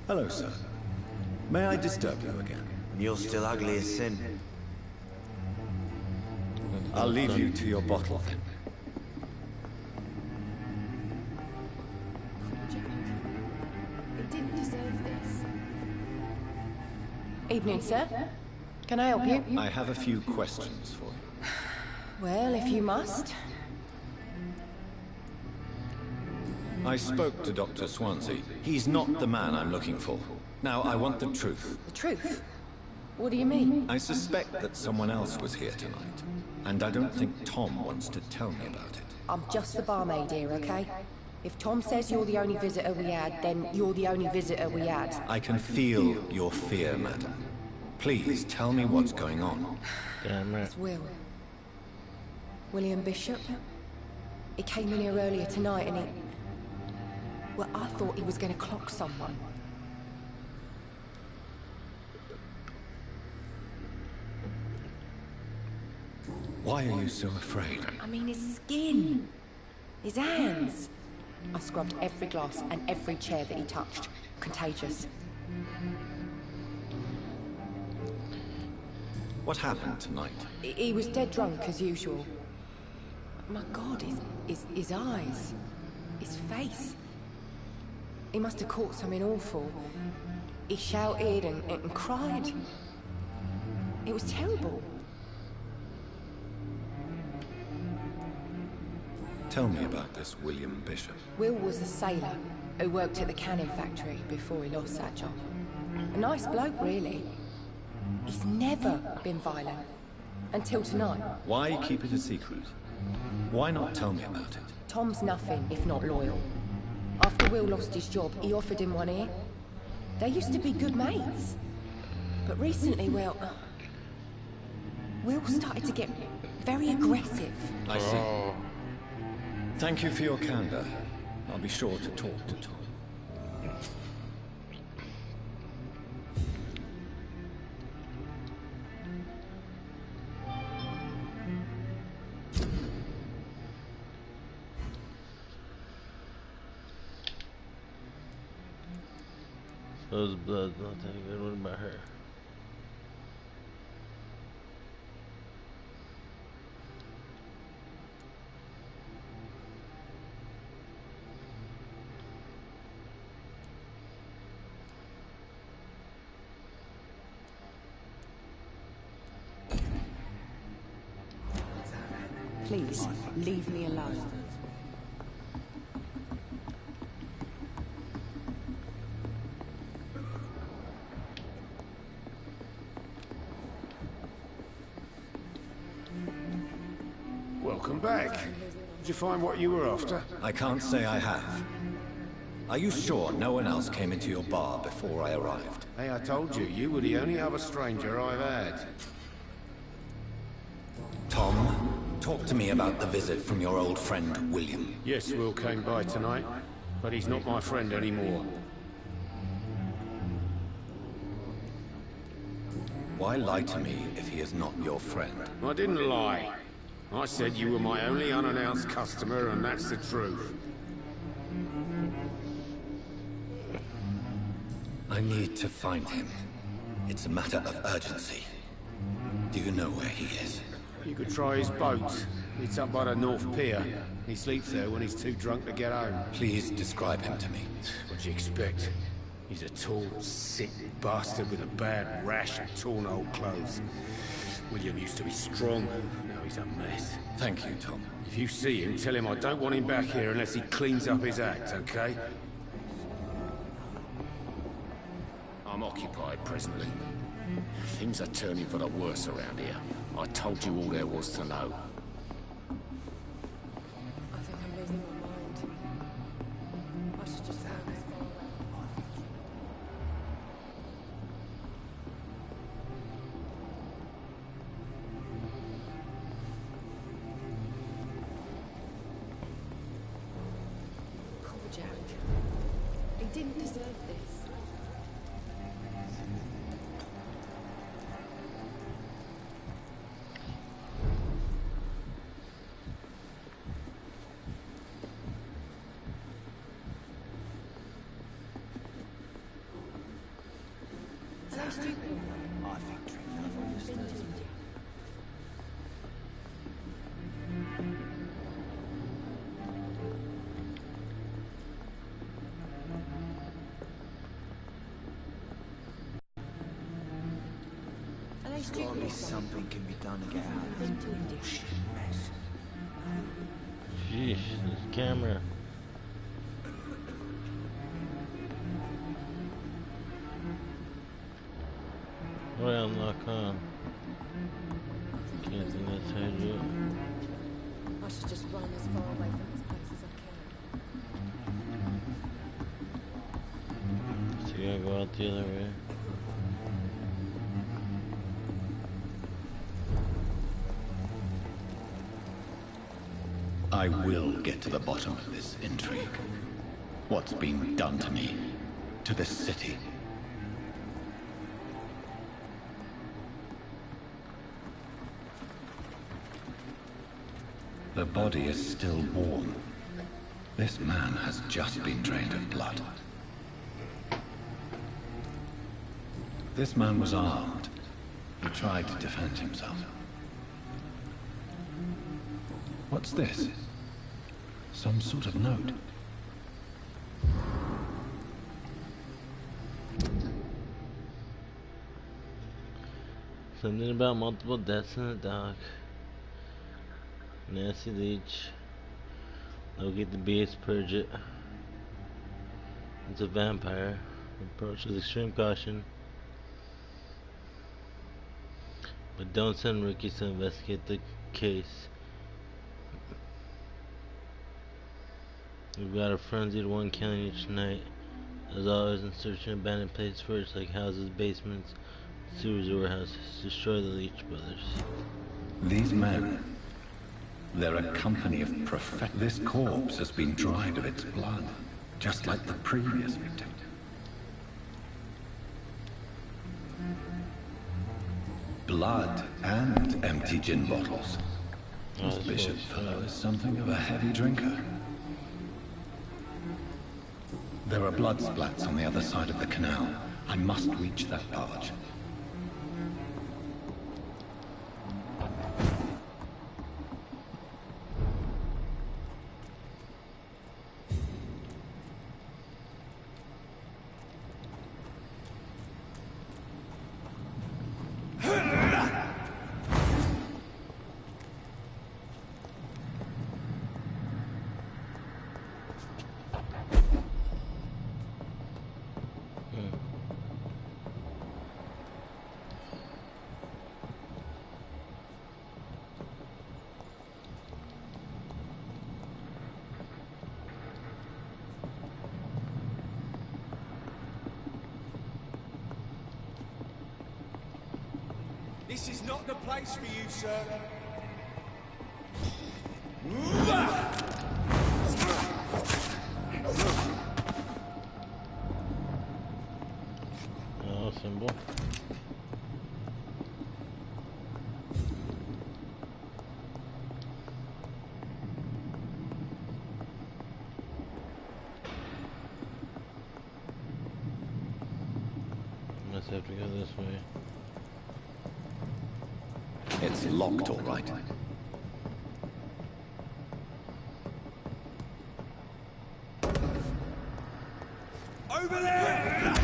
Hello, sir. May I disturb you again? You're still ugly as sin. I'll leave you to your bottle, then. It didn't deserve this. Evening, sir. Can I help you? I have a few questions for you. Well, if you must. I spoke to Dr. Swansea. He's not the man I'm looking for. Now, I want the truth. The truth? What do you mean? I suspect that someone else was here tonight, and I don't think Tom wants to tell me about it. I'm just the barmaid here, okay? If Tom says you're the only visitor we had, then you're the only visitor we had. I can feel your fear, madam. Please tell me what's going on. Damn right. It's Will. William Bishop. He came in here earlier tonight and he... Well, I thought he was going to clock someone. Why are you so afraid? I mean, his skin. His hands. I scrubbed every glass and every chair that he touched. Contagious. What happened tonight? He was dead drunk, as usual. My God, his eyes. His face. He must have caught something awful. He shouted and cried. It was terrible. Tell me about this William Bishop. Will was a sailor who worked at the cannon factory before he lost that job. A nice bloke, really. He's never been violent. Until tonight. Why keep it a secret? Why not tell me about it? Tom's nothing if not loyal. After Will lost his job, he offered him one ear. They used to be good mates. But recently, well... Will started to get very aggressive. I see. Thank you for your candor. I'll be sure to talk to Tom. So his blood's not that good. What about her? Please, leave me alone. Welcome back. Did you find what you were after? I can't say I have. Are you sure no one else came into your bar before I arrived? Hey, I told you, you were the only other stranger I've had. Tom, talk to me about the visit from your old friend, William. Yes, Will came by tonight, but he's not my friend anymore. Why lie to me if he is not your friend? I didn't lie. I said you were my only unannounced customer, and that's the truth. I need to find him. It's a matter of urgency. Do you know where he is? You could try his boat. It's up by the North Pier. He sleeps there when he's too drunk to get home. Please describe him to me. What'd you expect? He's a tall, sick bastard with a bad rash and torn old clothes. William used to be strong. Now he's a mess. Thank you, Tom. If you see him, tell him I don't want him back here unless he cleans up his act, okay? I'm occupied presently. Things are turning for the worse around here. I told you all there was to know. I think I'm losing my mind. I should just go this far away. Poor Jack. He didn't deserve this. they stupid? I think drinking alcohol disturbs me. Are they There's gotta stupid? be something can be done to get out of this bullshit mess. Sheesh, this camera. Well, I'm not on. Can't think that's how you do it. I should just run as far away from this place as I can. So you gotta go out the other way. I will get to the bottom of this intrigue. What's been done to me, to this city. The body is still warm. This man has just been drained of blood. This man was armed. He tried to defend himself. What's this? Some sort of note. Something about multiple deaths in the dock. Nasty leech. Locate the beast, purge it. It's a vampire. Approach with extreme caution. But don't send rookies to investigate the case. We've got a frenzied one killing each night. As always, in searching abandoned places first, like houses, basements, sewers, or warehouses. Destroy the Leech Brothers. These men, they're a company of This corpse has been dried of its blood, just like the previous victim. Blood and empty gin bottles. This bishop fellow is something of a heavy drinker. There are blood splats on the other side of the canal. I must reach that barge. This is not the place for you, sir. Oh, symbol. Must have to go this way. It's locked, all right. Over there!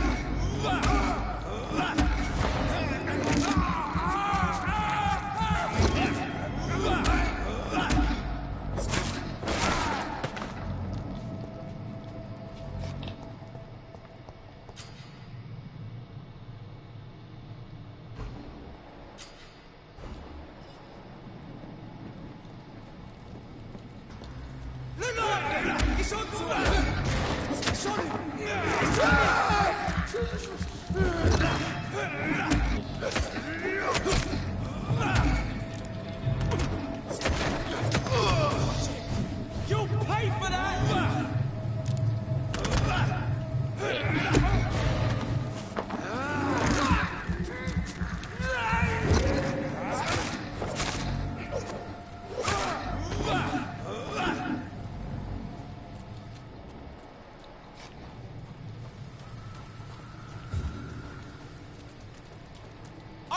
It's on to us! It's on him! You'll pay for that!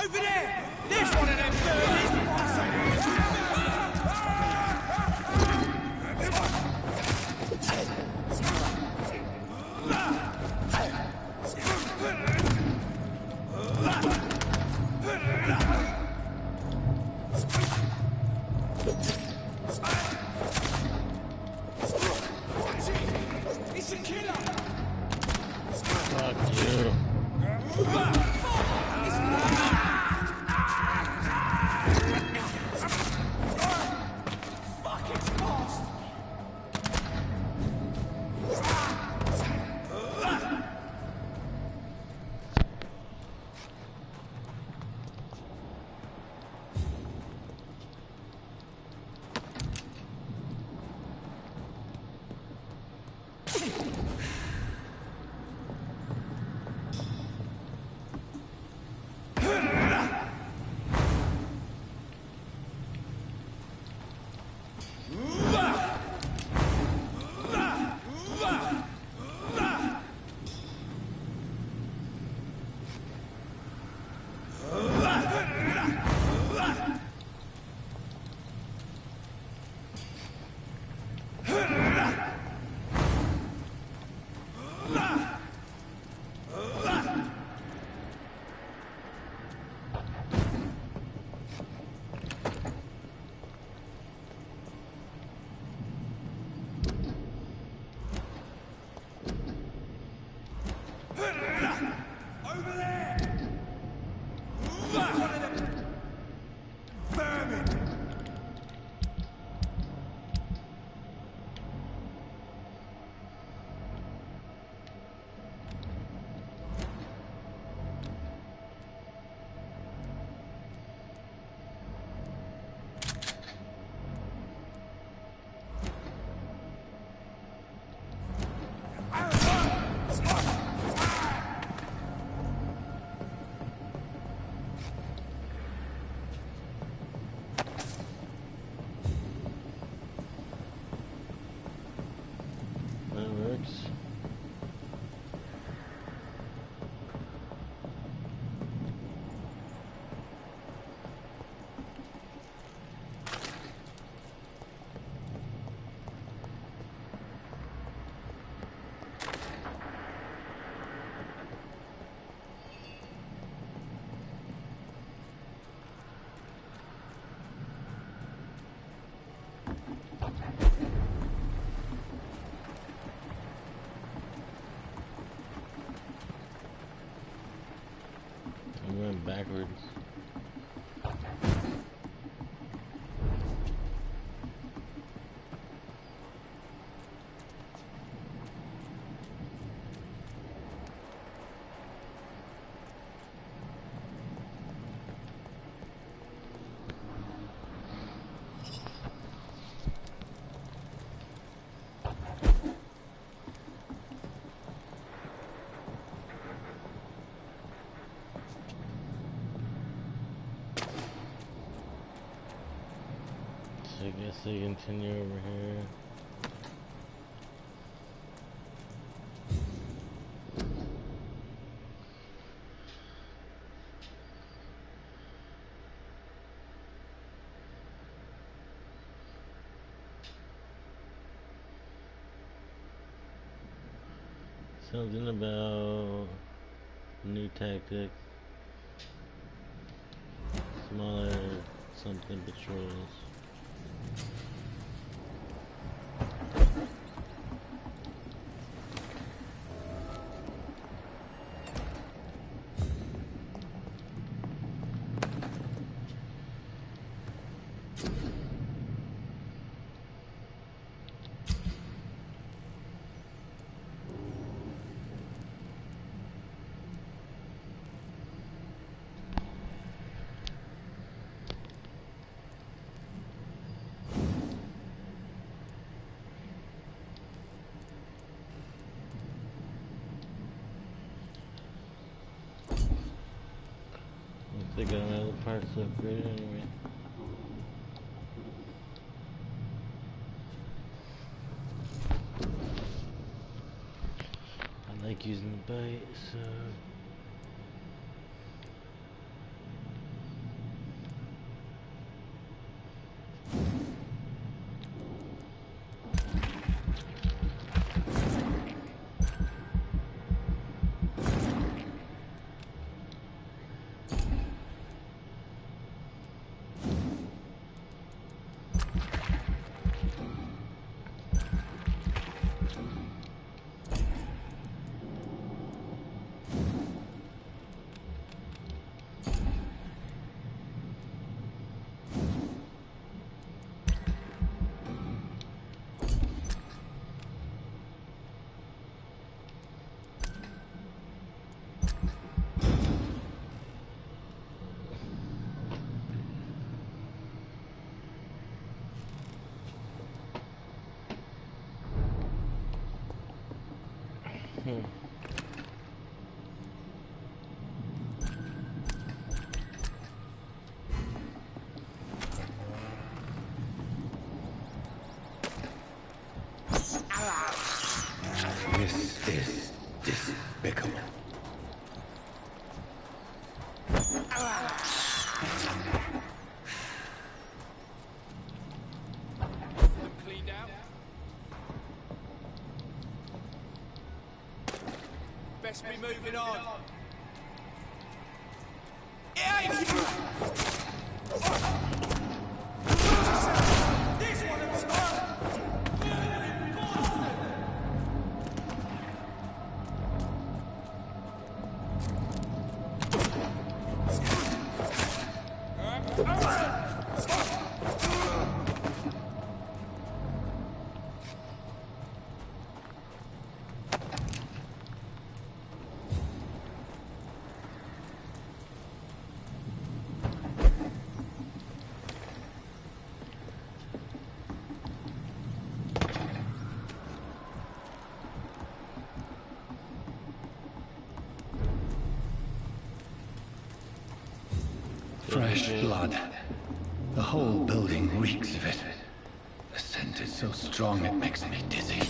Over there! There's one of them It's a killer! Fuck you. Fuck, it's fast! Over there! One of them vermin! That works. I went backwards. So I guess they continue over here. Something about new tactics, smaller something patrols. They got other parts upgraded anyway. I like using the bite, so despicable. Cleaned out. Best be moving on. This one of us. Fresh blood. The whole building reeks of it. The scent is so strong it makes me dizzy.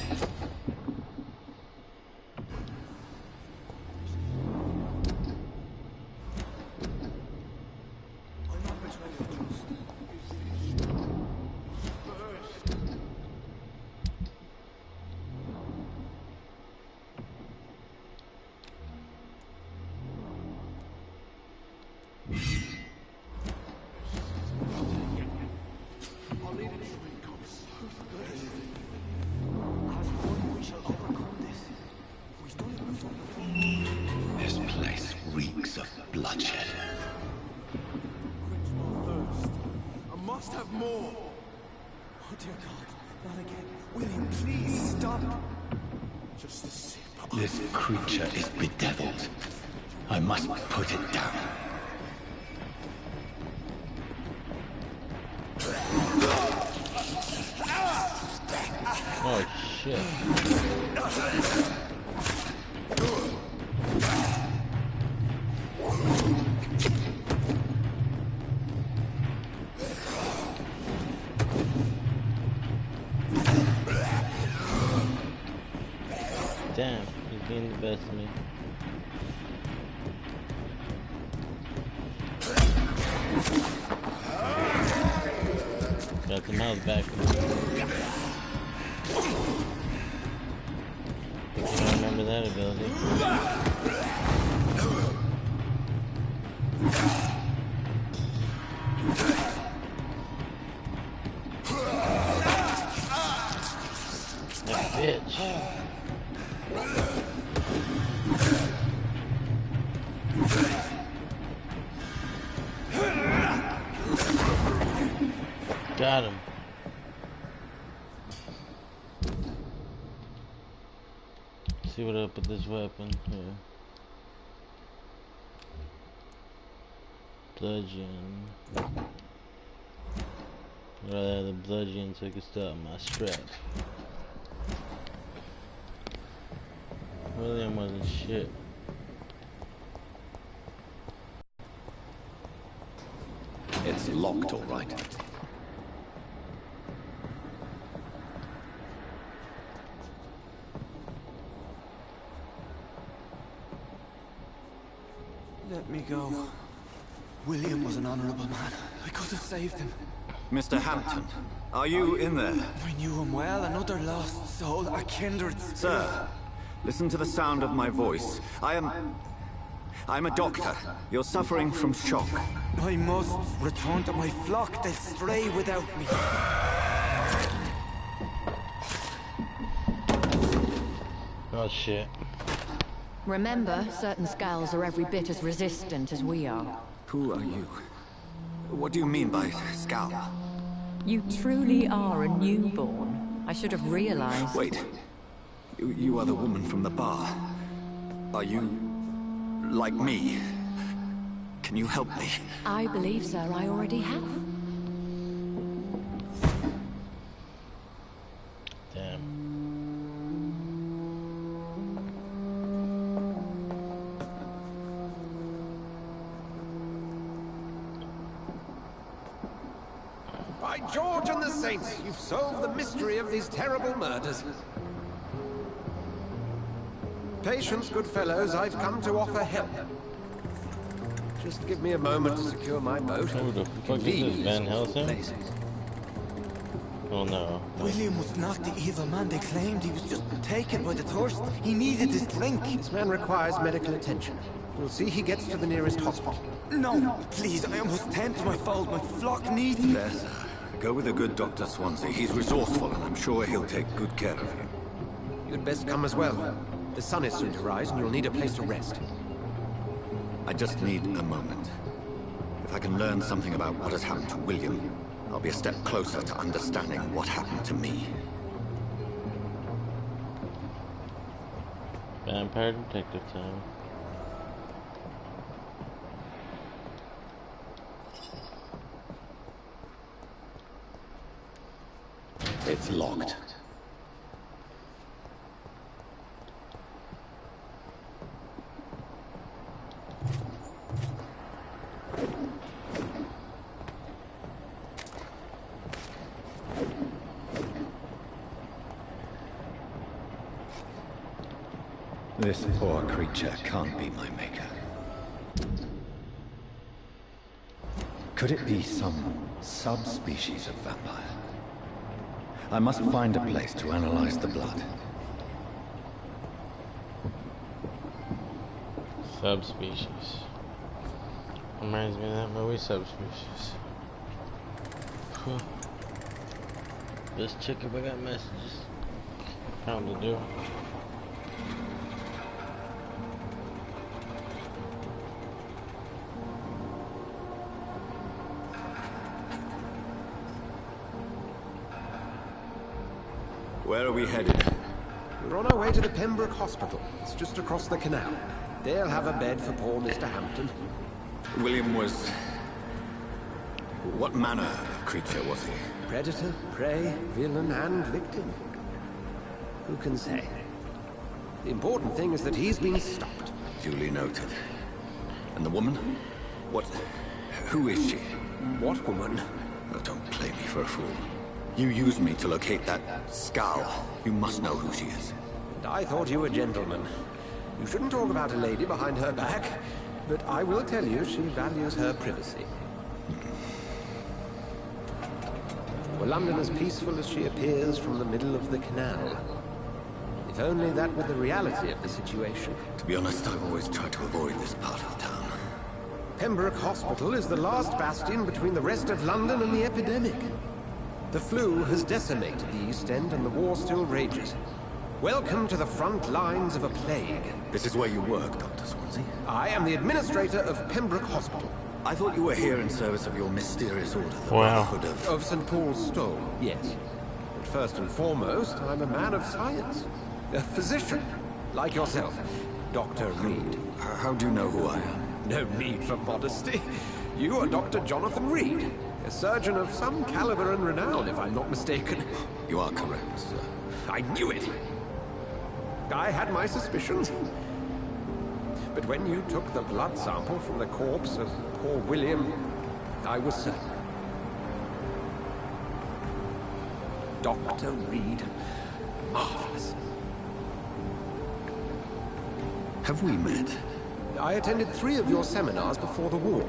This place reeks of bloodshed. I must have more. Oh dear God, not again. William, please stop. Just a sip. This creature is bedeviled. I must put it down. Oh shit. Damn, he's getting the best of me. Got the mouse back. I don't remember that ability. That bitch. Got him. See what up with this weapon here. Bludgeon. Rather the bludgeon so I can start my strap. William wasn't shit. It's locked, all right. Let me go. William was an honorable man. I could have saved him. Mr. Hampton, are you in there? I knew him well, another lost soul, a kindred spirit. Sir, listen to the sound of my voice. I'm a doctor. You're suffering from shock. I must return to my flock. They'll stray without me. Oh shit. Remember, certain skulls are every bit as resistant as we are. Who are you? What do you mean by scowl? You truly are a newborn. I should have realized. Wait. You are the woman from the bar. Are you like me? Can you help me? I believe, sir, I already have. Damn. By George and the Saints, you've solved the mystery of these terrible murders. Patience, good fellows, I've come to offer help. Just give me a moment to secure my boat. Who the fuck is this, Van Helsing? Oh no. William was not the evil man they claimed. He was just taken by the thirst. He needed his drink. This man requires medical attention. We'll see he gets to the nearest hospital. No, please, I almost tempted my fold. My flock needs me. There, sir. Go with a good Dr. Swansea. He's resourceful, and I'm sure he'll take good care of you. You'd best come as well. The sun is soon to rise, and you'll need a place to rest. I just need a moment. If I can learn something about what has happened to William, I'll be a step closer to understanding what happened to me. Vampire detective time. It's locked. This poor creature can't be my maker. Could it be some subspecies of vampire? I must find a place to analyze the blood. Subspecies. Reminds me of that movie, Subspecies. Huh. Just check if I got messages. Probably do. Where are we headed? We're on our way to the Pembroke Hospital. It's just across the canal. They'll have a bed for poor Mr. Hampton. William was... What manner of creature was he? Predator, prey, villain, and victim. Who can say? The important thing is that he's been stopped. Duly noted. And the woman? What... Who is she? What woman? Oh, don't play me for a fool. You used me to locate that skull. You must know who she is. And I thought you a gentleman. You shouldn't talk about a lady behind her back, but I will tell you she values her privacy. Were London as peaceful as she appears from the middle of the canal? If only that were the reality of the situation. To be honest, I've always tried to avoid this part of town. Pembroke Hospital is the last bastion between the rest of London and the epidemic. The flu has decimated the East End and the war still rages. Welcome to the front lines of a plague. This is where you work, Dr. Swansea? I am the administrator of Pembroke Hospital. I thought you were here in service of your mysterious order, the Wow. Brotherhood Of St. Paul's Stole, yes. But first and foremost, I'm a man of science. A physician, like yourself, Dr. Reed. How do you know who I am? No need for modesty. You are Dr. Jonathan Reed, a surgeon of some caliber and renown, if I'm not mistaken. You are correct, sir. I knew it! I had my suspicions. But when you took the blood sample from the corpse of poor William, I was certain. Dr. Reed. Marvelous. Have we met? I attended 3 of your seminars before the war.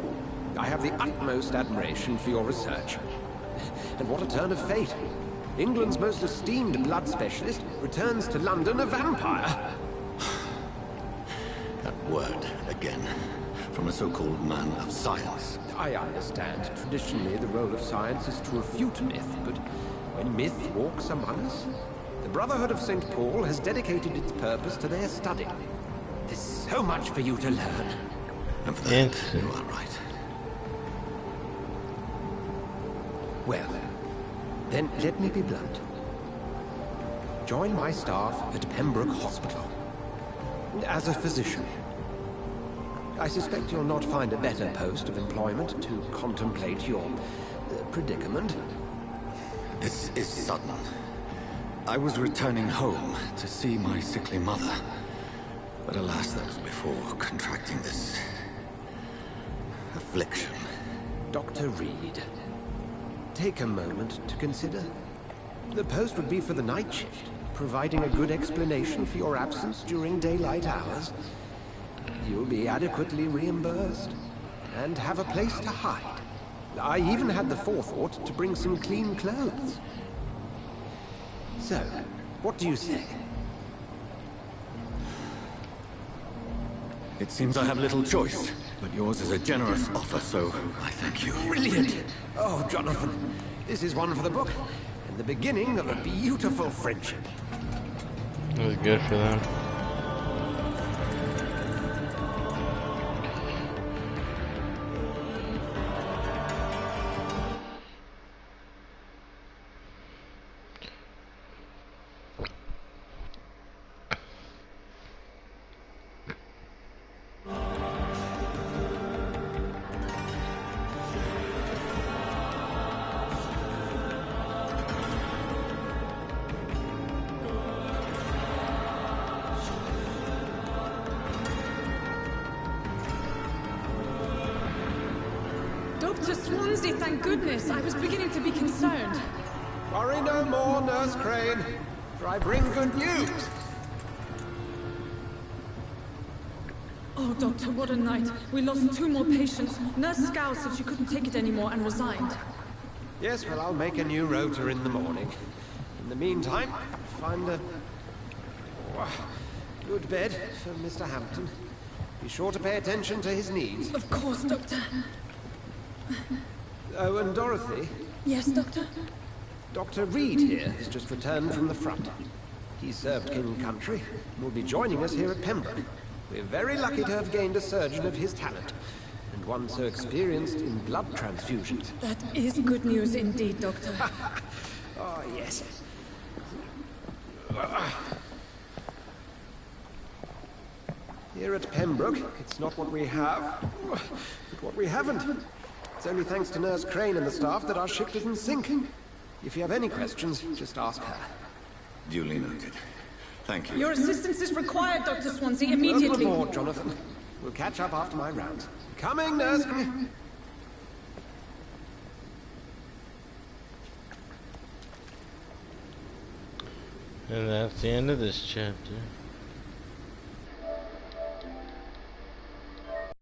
I have the utmost admiration for your research. And what a turn of fate. England's most esteemed blood specialist returns to London a vampire. That word, again, from a so-called man of science. I understand. Traditionally, the role of science is to refute myth, but when myth walks among us, the Brotherhood of St. Paul has dedicated its purpose to their study. There's so much for you to learn. And for that, you are right. Well, then let me be blunt. Join my staff at Pembroke Hospital. As a physician. I suspect you'll not find a better post of employment to contemplate your predicament. This is sudden. I was returning home to see my sickly mother. But alas, that was before contracting this... affliction. Dr. Reed, take a moment to consider. The post would be for the night shift, providing a good explanation for your absence during daylight hours, you'll be adequately reimbursed and have a place to hide. I even had the forethought to bring some clean clothes. So, what do you say? It seems I have little choice, but yours is a generous offer, so I thank you. Brilliant! Oh, Jonathan, this is one for the book, and the beginning of a beautiful friendship. It was good for them. Dr. Swansea, thank goodness. I was beginning to be concerned. Worry no more, Nurse Crane, for I bring good news. Oh, Doctor, what a night. We lost 2 more patients. Nurse Scow said she couldn't take it anymore and resigned. Yes, well, I'll make a new rota in the morning. In the meantime, find a good bed for Mr. Hampton. Be sure to pay attention to his needs. Of course, Doctor. Oh, and Dorothy? Yes, Doctor? Dr. Reed here has just returned from the front. He served King Country and will be joining us here at Pembroke. We're very lucky to have gained a surgeon of his talent, and one so experienced in blood transfusions. That is good news indeed, Doctor. Oh, yes. Here at Pembroke, it's not what we have, but what we haven't. It's only thanks to Nurse Crane and the staff that our ship didn't sink. If you have any questions, just ask her. Duly noted. Thank you. Your assistance is required, Dr. Swansea, immediately. Welcome aboard, Jonathan. We'll catch up after my rounds. Coming, Nurse Crane. And that's the end of this chapter.